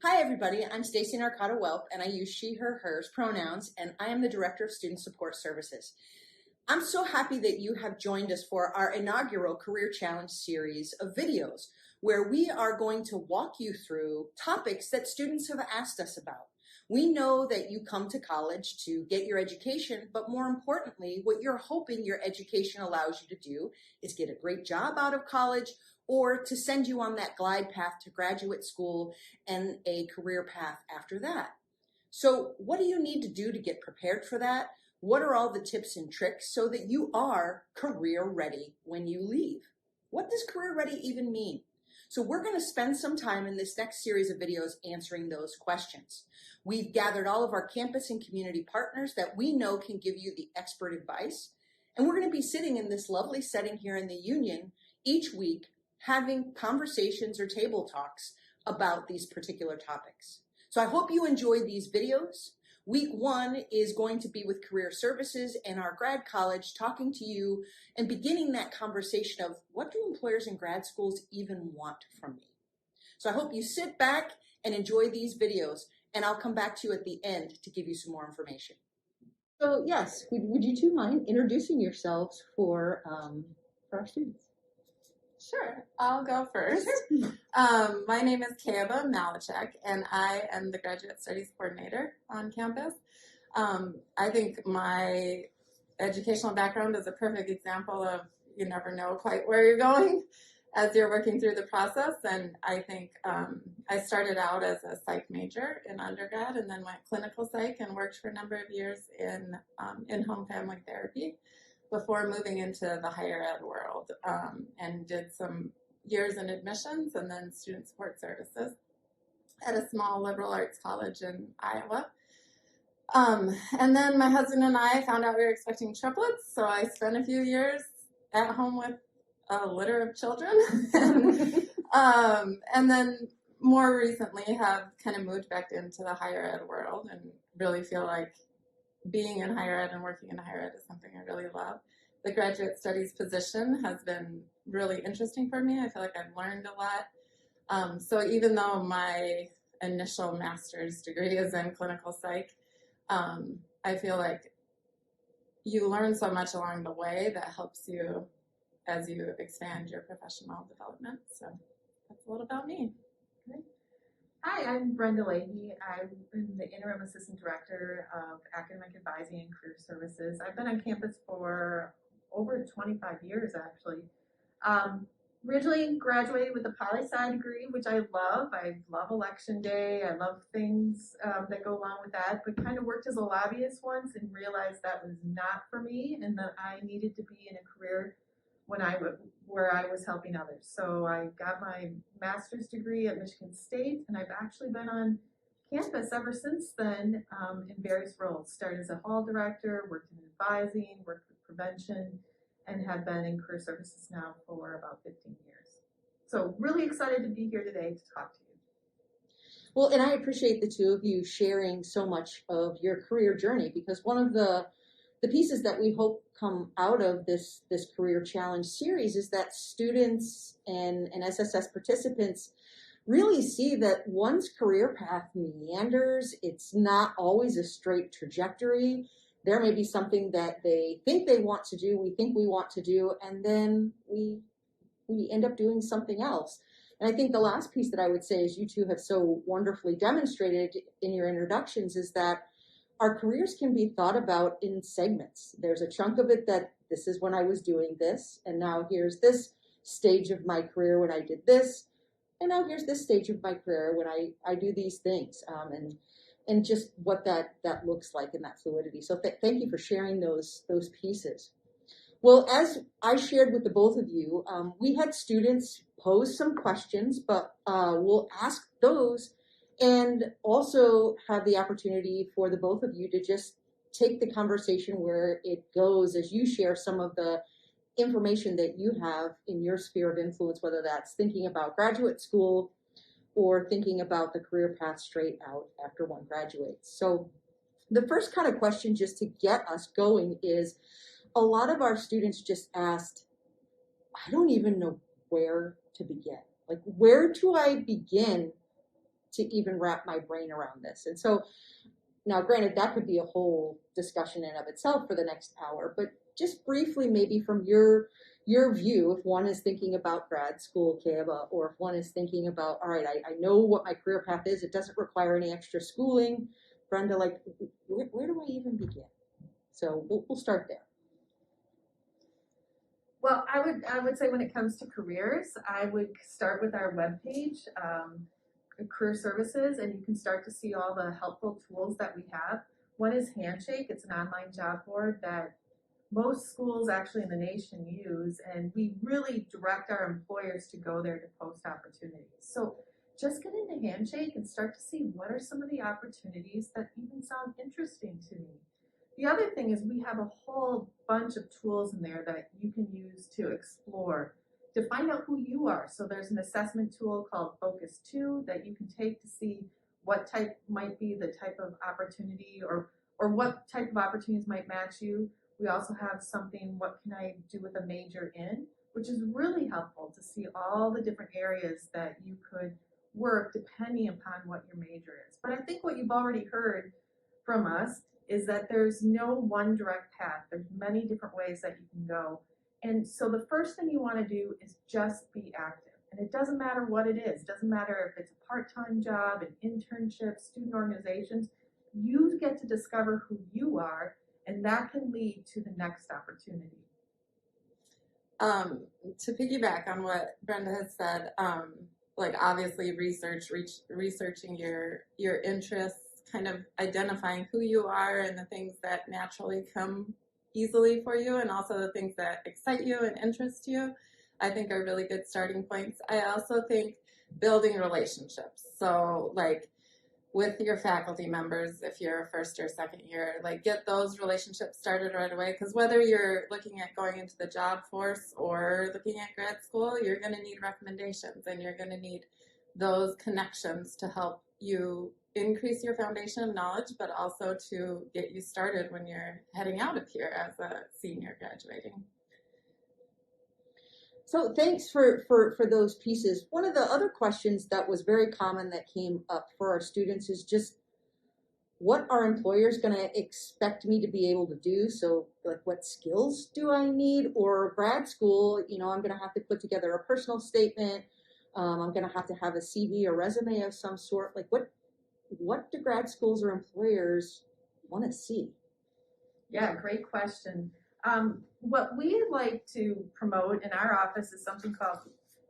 Hi, everybody. I'm Stacy Narcata-Welp, and I use she, her, hers pronouns, and I am the Director of Student Support Services. I'm so happy that you have joined us for our inaugural Career Challenge series of videos, where we are going to walk you through topics that students have asked us about. We know that you come to college to get your education, but more importantly, what you're hoping your education allows you to do is get a great job out of college or to send you on that glide path to graduate school and a career path after that. So what do you need to do to get prepared for that? What are all the tips and tricks so that you are career ready when you leave? What does career ready even mean? So we're going to spend some time in this next series of videos answering those questions. We've gathered all of our campus and community partners that we know can give you the expert advice. And we're going to be sitting in this lovely setting here in the Union each week having conversations or table talks about these particular topics. So I hope you enjoy these videos. Week 1 is going to be with Career Services and our grad college talking to you and beginning that conversation of what do employers and grad schools even want from me? So I hope you sit back and enjoy these videos, and I'll come back to you at the end to give you some more information. So yes, would you two mind introducing yourselves for our students? Sure, I'll go first. My name is Kayaba Malachek, and I am the Graduate Studies Coordinator on campus. I think my educational background is a perfect example of you never know quite where you're going as you're working through the process. And I think I started out as a psych major in undergrad and then went clinical psych and worked for a number of years in in-home family therapy before moving into the higher ed world, and did some years in admissions and then student support services at a small liberal arts college in Iowa. And then my husband and I found out we were expecting triplets, so I spent a few years at home with a litter of children. And then more recently have kind of moved back into the higher ed world and really feel like being in higher ed and working in higher ed is something I really love. The graduate studies position has been really interesting for me. I feel like I've learned a lot. So even though my initial master's degree is in clinical psych, I feel like you learn so much along the way that helps you as you expand your professional development. So that's a little about me. Great. Hi, I'm Brenda Leahy. I'm the Interim Assistant Director of Academic Advising and Career Services. I've been on campus for over 25 years, actually. Originally graduated with a poli-sci degree, which I love. I love election day. I love things that go along with that, but kind of worked as a lobbyist once and realized that was not for me and that I needed to be in a career where I was helping others. So I got my master's degree at Michigan State, and I've actually been on campus ever since then in various roles. Started as a hall director, worked in advising, worked with prevention, and have been in career services now for about 15 years. So really excited to be here today to talk to you. Well, and I appreciate the two of you sharing so much of your career journey, because one of the pieces that we hope come out of this Career Challenge series is that students and SSS participants really see that one's career path meanders. It's not always a straight trajectory. There may be something that they think they want to do, we think we want to do, and then we end up doing something else. And I think the last piece that I would say, as you two have so wonderfully demonstrated in your introductions, is that our careers can be thought about in segments. There's a chunk of it that this is when I was doing this, and now here's this stage of my career when I did this, and now here's this stage of my career when I do these things, and just what that looks like in that fluidity. So thank you for sharing those pieces. Well, as I shared with the both of you, we had students pose some questions, but we'll ask those and also have the opportunity for the both of you to just take the conversation where it goes as you share some of the information that you have in your sphere of influence, whether that's thinking about graduate school or thinking about the career path straight out after one graduates. So the first kind of question, just to get us going, is a lot of our students just asked, I don't even know where to begin. Like, where do I begin to even wrap my brain around this. And so now, granted, that could be a whole discussion in and of itself for the next hour, but just briefly, maybe from your view, if one is thinking about grad school, Keba, or if one is thinking about, all right, I know what my career path is, it doesn't require any extra schooling. Brenda, like, where do I even begin? So we'll start there. Well, I would say when it comes to careers, I would start with our webpage, Career Services, and you can start to see all the helpful tools that we have. One is Handshake. It's an online job board that most schools actually in the nation use, and we really direct our employers to go there to post opportunities. So just get into Handshake and start to see what are some of the opportunities that even sound interesting to me. The other thing is we have a whole bunch of tools in there that you can use to explore, to find out who you are. So there's an assessment tool called Focus 2 that you can take to see what type might be the type of opportunity or what type of opportunities might match you. We also have something, what can I do with a major in, which is really helpful to see all the different areas that you could work depending upon what your major is. But I think what you've already heard from us is that there's no one direct path. There's many different ways that you can go. And so the first thing you want to do is just be active. And it doesn't matter what it is. It doesn't matter if it's a part-time job, an internship, student organizations. You get to discover who you are, and that can lead to the next opportunity. To piggyback on what Brenda has said, like obviously researching your interests, kind of identifying who you are and the things that naturally come easily for you, and also the things that excite you and interest you, I think are really good starting points. I also think building relationships. So like with your faculty members, if you're a first or second year, like get those relationships started right away. Because whether you're looking at going into the job force or looking at grad school, you're going to need recommendations and you're going to need those connections to help you increase your foundation of knowledge, but also to get you started when you're heading out of here as a senior graduating. So thanks for those pieces. One of the other questions that was very common that came up for our students is just what are employers going to expect me to be able to do? So like what skills do I need? Or grad school, you know, I'm going to have to put together a personal statement. I'm going to have a CV or resume of some sort. Like what do grad schools or employers want to see? Yeah, great question. What we like to promote in our office is something called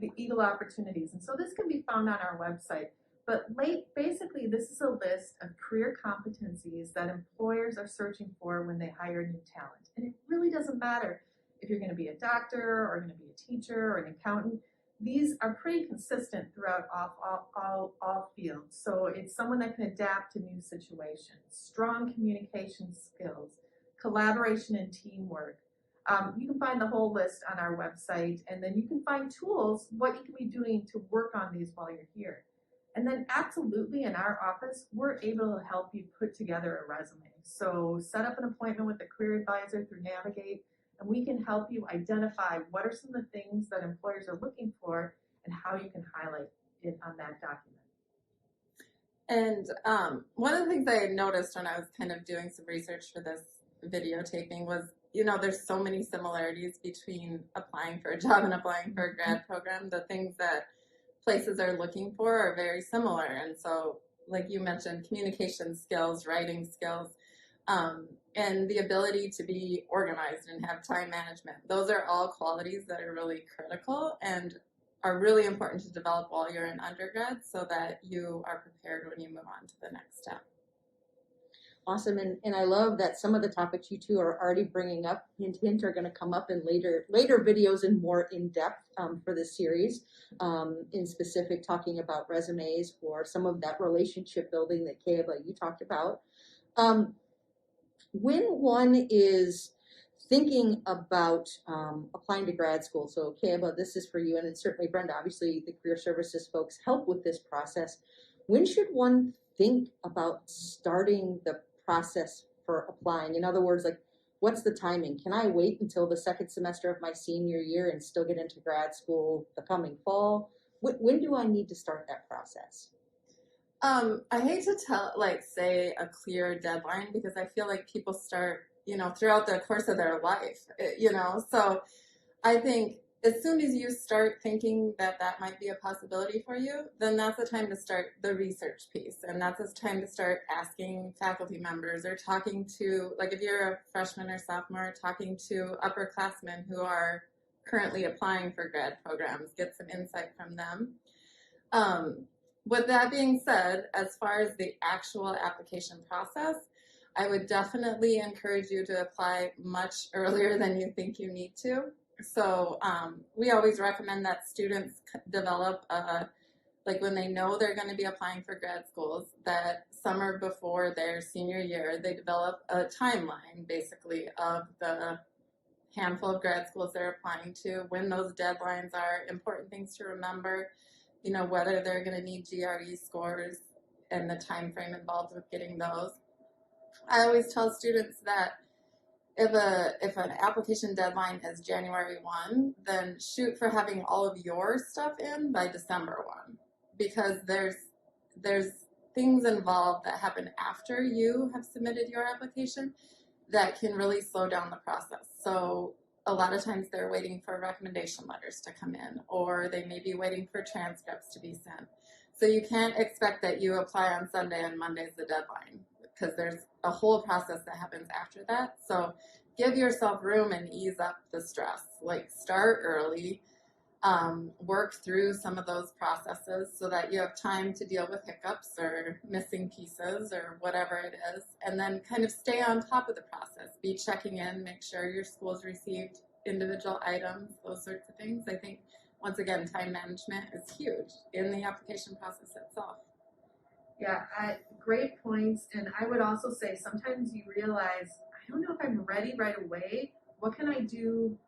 the Eagle Opportunities. And so this can be found on our website. But basically, this is a list of career competencies that employers are searching for when they hire new talent. And it really doesn't matter if you're going to be a doctor or going to be a teacher or an accountant. These are pretty consistent throughout all fields. So it's someone that can adapt to new situations, strong communication skills, collaboration and teamwork. You can find the whole list on our website, and then you can find tools, what you can be doing to work on these while you're here. And then absolutely in our office, we're able to help you put together a resume. So set up an appointment with a career advisor through Navigate, and we can help you identify what are some of the things that employers are looking for and how you can highlight it on that document. And one of the things I noticed when I was kind of doing some research for this videotaping was, you know, there's so many similarities between applying for a job and applying for a grad program. The things that places are looking for are very similar. And so, like you mentioned, communication skills, writing skills, and the ability to be organized and have time management. Those are all qualities that are really critical and are really important to develop while you're in undergrad so that you are prepared when you move on to the next step. Awesome, and I love that some of the topics you two are already bringing up, hint, are going to come up in later videos and more in depth for this series, in specific talking about resumes or some of that relationship building that Kayla, you talked about. When one is thinking about applying to grad school, so Kayla, this is for you, and it's certainly Brenda, obviously the career services folks help with this process. When should one think about starting the process for applying? In other words, like, what's the timing? Can I wait until the second semester of my senior year and still get into grad school the coming fall? When do I need to start that process? I hate to say a clear deadline because I feel like people start, throughout the course of their life, so I think as soon as you start thinking that that might be a possibility for you, then that's the time to start the research piece. And that's the time to start asking faculty members or talking to, like if you're a freshman or sophomore, talking to upperclassmen who are currently applying for grad programs, get some insight from them. With that being said, as far as the actual application process, I would definitely encourage you to apply much earlier than you think you need to. So we always recommend that students develop like when they know they're going to be applying for grad schools, that summer before their senior year, they develop a timeline basically of the handful of grad schools they're applying to, when those deadlines are, important things to remember, whether they're going to need GRE scores and the time frame involved with getting those. I always tell students that if an application deadline is January 1, then shoot for having all of your stuff in by December 1, because there's things involved that happen after you have submitted your application that can really slow down the process. So a lot of times they're waiting for recommendation letters to come in, or they may be waiting for transcripts to be sent. So you can't expect that you apply on Sunday and Monday's the deadline, because there's a whole process that happens after that. So give yourself room and ease up the stress. Like start early, work through some of those processes so that you have time to deal with hiccups or missing pieces or whatever it is, and then kind of stay on top of the process. Be checking in, make sure your school's received individual items, those sorts of things. I think, once again, time management is huge in the application process itself. Yeah, great points. And I would also say sometimes you realize, I don't know if I'm ready right away. What can I do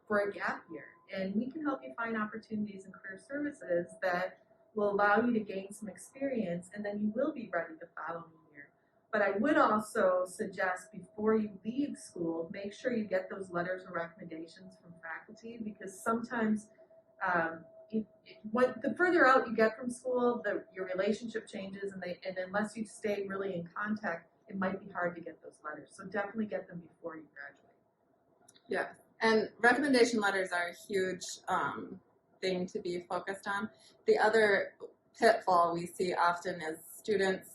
for a gap year? And we can help you find opportunities in career services that will allow you to gain some experience, and then you will be ready the following year. But I would also suggest before you leave school, make sure you get those letters of recommendations from faculty, because sometimes the further out you get from school, your relationship changes, and unless you stay really in contact, it might be hard to get those letters. So definitely get them before you graduate. Yeah, and recommendation letters are a huge thing to be focused on. The other pitfall we see often is students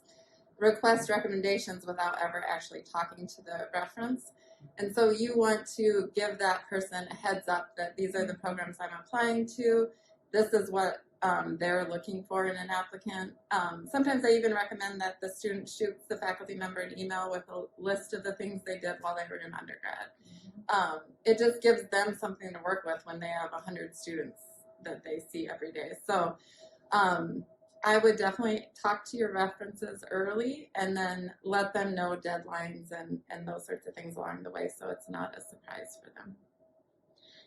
request recommendations without ever actually talking to the reference. And so you want to give that person a heads up that these are the programs I'm applying to. This is what they're looking for in an applicant. Sometimes I even recommend that the student shoots the faculty member an email with a list of the things they did while they were in undergrad. It just gives them something to work with when they have 100 students that they see every day. So I would definitely talk to your references early and then let them know deadlines and those sorts of things along the way, so it's not a surprise for them.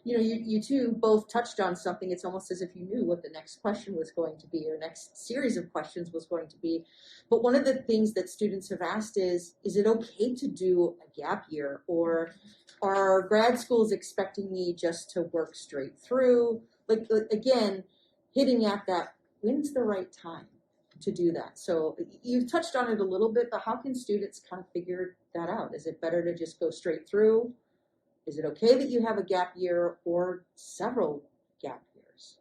You two both touched on something. It's almost as if you knew what the next question was going to be, or next series of questions was going to be. But one of the things that students have asked is it okay to do a gap year, or are grad schools expecting me just to work straight through? Like again, hitting at that, when's the right time to do that? So you've touched on it a little bit, but how can students kind of figure that out? Is it better to just go straight through? Is it okay that you have a gap year or several gap years?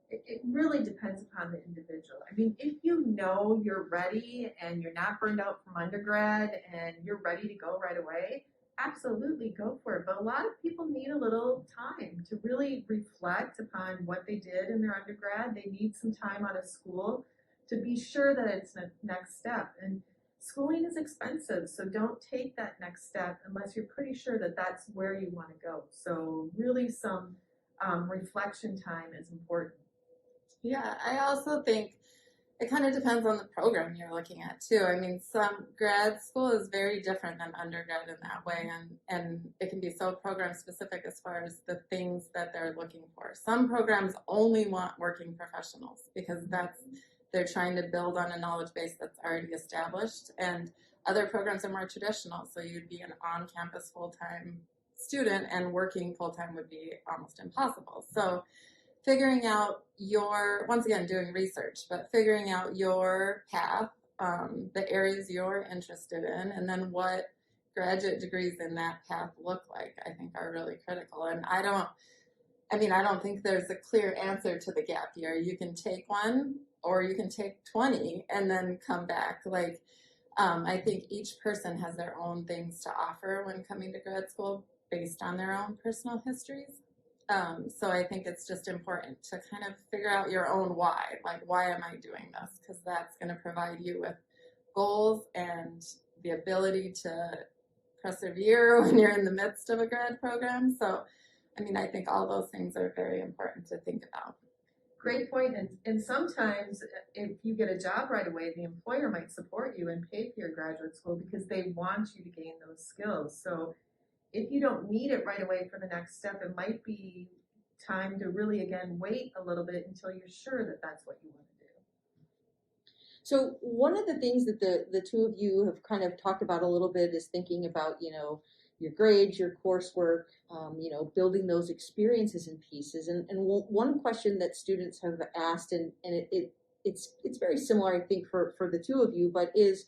It really depends upon the individual. I mean, if you know you're ready and you're not burned out from undergrad and you're ready to go right away, absolutely go for it. But a lot of people need a little time to really reflect upon what they did in their undergrad. They need some time out of school to be sure that it's the next step. And schooling is expensive, so don't take that next step unless you're pretty sure that that's where you want to go. So really some reflection time is important. Yeah, I also think it kind of depends on the program you're looking at too. I mean, some grad school is very different than undergrad in that way, and it can be so program specific as far as the things that they're looking for. Some programs only want working professionals because they're trying to build on a knowledge base that's already established, and other programs are more traditional, so you'd be an on-campus full-time student, and working full-time would be almost impossible. So figuring out once again, doing research, but figuring out your path, the areas you're interested in, and then what graduate degrees in that path look like, I think are really critical. And I don't think there's a clear answer to the gap year. You can take one or you can take 20 and then come back. I think each person has their own things to offer when coming to grad school based on their own personal histories. So I think it's just important to kind of figure out your own why. Like, why am I doing this? Because that's going to provide you with goals and the ability to persevere when you're in the midst of a grad program. So, I think all those things are very important to think about. Great point. And sometimes if you get a job right away, the employer might support you and pay for your graduate school because they want you to gain those skills. So if you don't need it right away for the next step, it might be time to really, again, wait a little bit until you're sure that that's what you want to do. So one of the things that the two of you have kind of talked about a little bit is thinking about, your grades, your coursework, building those experiences in pieces. And one question that students have asked, and it's very similar, I think, for the two of you, but is,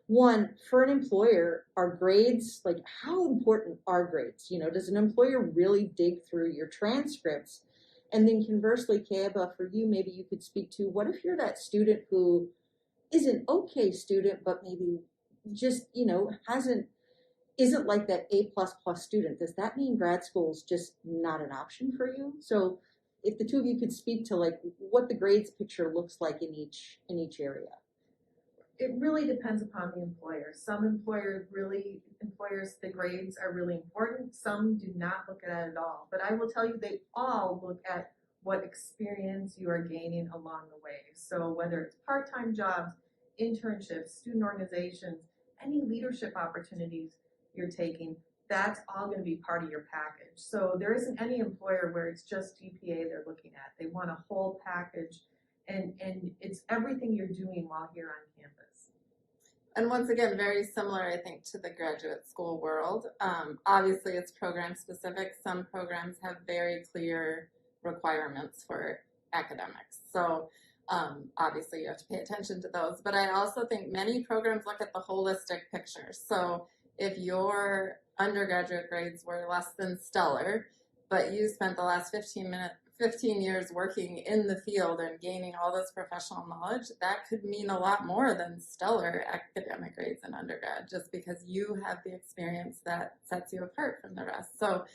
one, for an employer, are grades, like, how important are grades? Does an employer really dig through your transcripts? And then conversely, Keaba, for you, maybe you could speak to, what if you're that student who is an okay student, but maybe just, isn't like that A++ student? Does that mean grad school is just not an option for you? So if the two of you could speak to, like, what the grades picture looks like in each area. It really depends upon the employer. Some employers, the grades are really important. Some do not look at it at all. But I will tell you, they all look at what experience you are gaining along the way. So whether it's part-time jobs, internships, student organizations, any leadership opportunities you're taking, that's all going to be part of your package. So there isn't any employer where it's just GPA they're looking at. They want a whole package, and it's everything you're doing while here on campus. And once again, very similar, I think, to the graduate school world. Obviously, it's program specific. Some programs have very clear requirements for academics. So obviously, you have to pay attention to those. But I also think many programs look at the holistic picture. So if your undergraduate grades were less than stellar, but you spent the last 15 years working in the field and gaining all this professional knowledge, that could mean a lot more than stellar academic grades in undergrad, just because you have the experience that sets you apart from the rest. So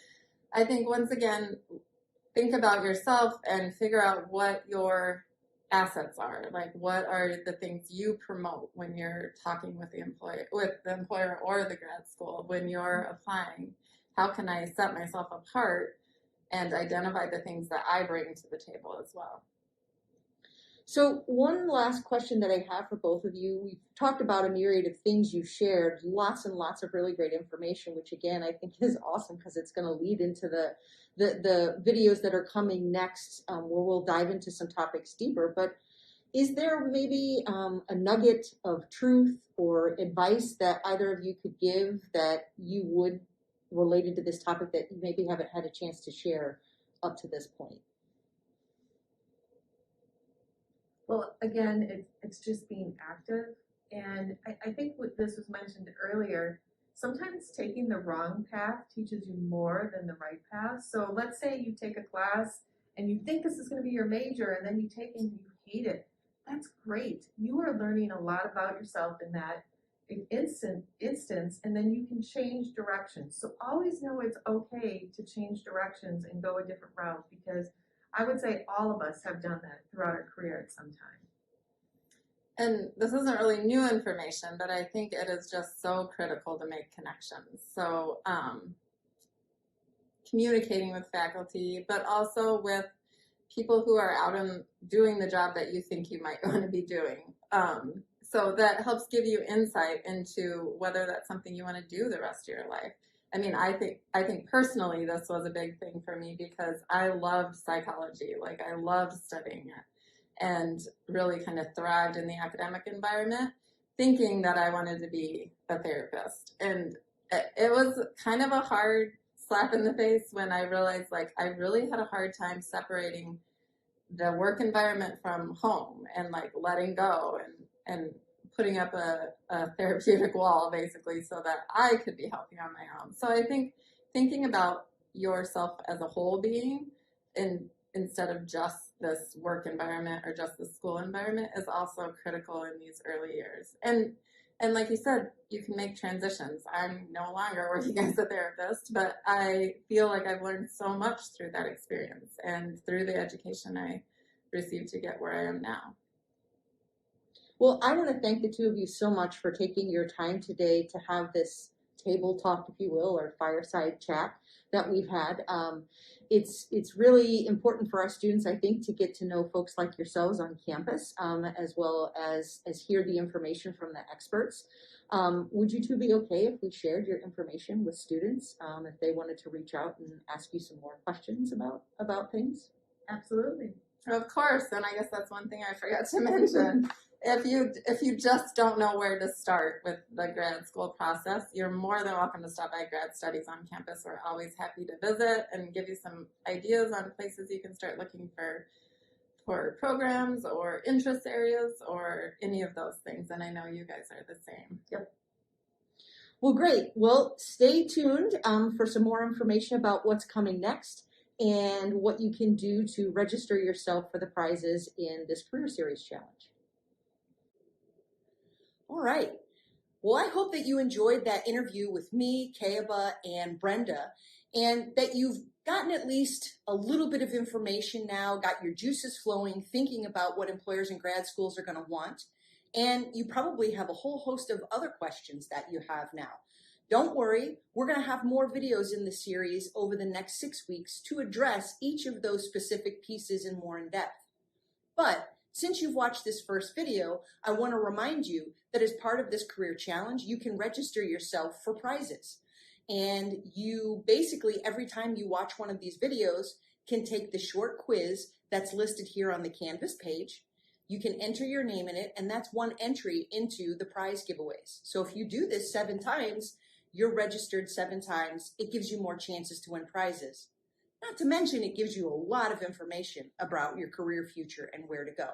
I think, once again, think about yourself and figure out what your assets are. Like, what are the things you promote when you're talking with the employer or the grad school when you're applying? How can I set myself apart and identify the things that I bring to the table as well? So one last question that I have for both of you. We've talked about a myriad of things you've shared, lots and lots of really great information, which again, I think is awesome because it's going to lead into the videos that are coming next, where we'll dive into some topics deeper. But is there maybe a nugget of truth or advice that either of you could give that you would, related to this topic, that you maybe haven't had a chance to share up to this point? Well, again, it's just being active. And I think what this was mentioned earlier, sometimes taking the wrong path teaches you more than the right path. So let's say you take a class and you think this is going to be your major, and then you take it and you hate it. That's great. You are learning a lot about yourself in that instance, and then you can change directions. So always know it's okay to change directions and go a different route, because I would say all of us have done that throughout our career at some time. And this isn't really new information, but I think it is just so critical to make connections. So communicating with faculty, but also with people who are out and doing the job that you think you might want to be doing. So that helps give you insight into whether that's something you want to do the rest of your life. I think personally this was a big thing for me because I loved psychology. Like, I loved studying it and really kind of thrived in the academic environment, thinking that I wanted to be a therapist. And it was kind of a hard slap in the face when I realized, like, I really had a hard time separating the work environment from home and like letting go and putting up a therapeutic wall basically so that I could be healthy on my own. So I think thinking about yourself as a whole being instead of just this work environment or just the school environment is also critical in these early years. And like you said, you can make transitions. I'm no longer working as a therapist, but I feel like I've learned so much through that experience and through the education I received to get where I am now. Well, I want to thank the two of you so much for taking your time today to have this table talk, if you will, or fireside chat that we've had. It's really important for our students, I think, to get to know folks like yourselves on campus, as well as hear the information from the experts. Would you two be okay if we shared your information with students if they wanted to reach out and ask you some more questions about things? Absolutely. Of course, and I guess that's one thing I forgot to mention. If you just don't know where to start with the grad school process, you're more than welcome to stop by Grad Studies on campus. We're always happy to visit and give you some ideas on places you can start looking for programs or interest areas or any of those things. And I know you guys are the same. Yep. Well, great. Well, stay tuned for some more information about what's coming next and what you can do to register yourself for the prizes in this Career Series Challenge. All right. Well, I hope that you enjoyed that interview with me, Keaba, and Brenda, and that you've gotten at least a little bit of information now, got your juices flowing, thinking about what employers and grad schools are going to want, and you probably have a whole host of other questions that you have now. Don't worry, we're going to have more videos in the series over the next 6 weeks to address each of those specific pieces in more in depth. But since you've watched this first video, I want to remind you that as part of this career challenge, you can register yourself for prizes. And you basically, every time you watch one of these videos, can take the short quiz that's listed here on the Canvas page. You can enter your name in it, and that's one entry into the prize giveaways. So if you do this 7 times, you're registered 7 times. It gives you more chances to win prizes. Not to mention, it gives you a lot of information about your career future and where to go.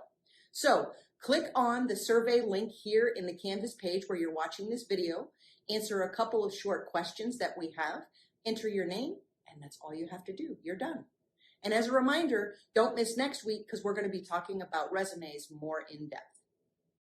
So click on the survey link here in the Canvas page where you're watching this video, answer a couple of short questions that we have, enter your name, and that's all you have to do. You're done. And as a reminder, don't miss next week because we're going to be talking about resumes more in depth.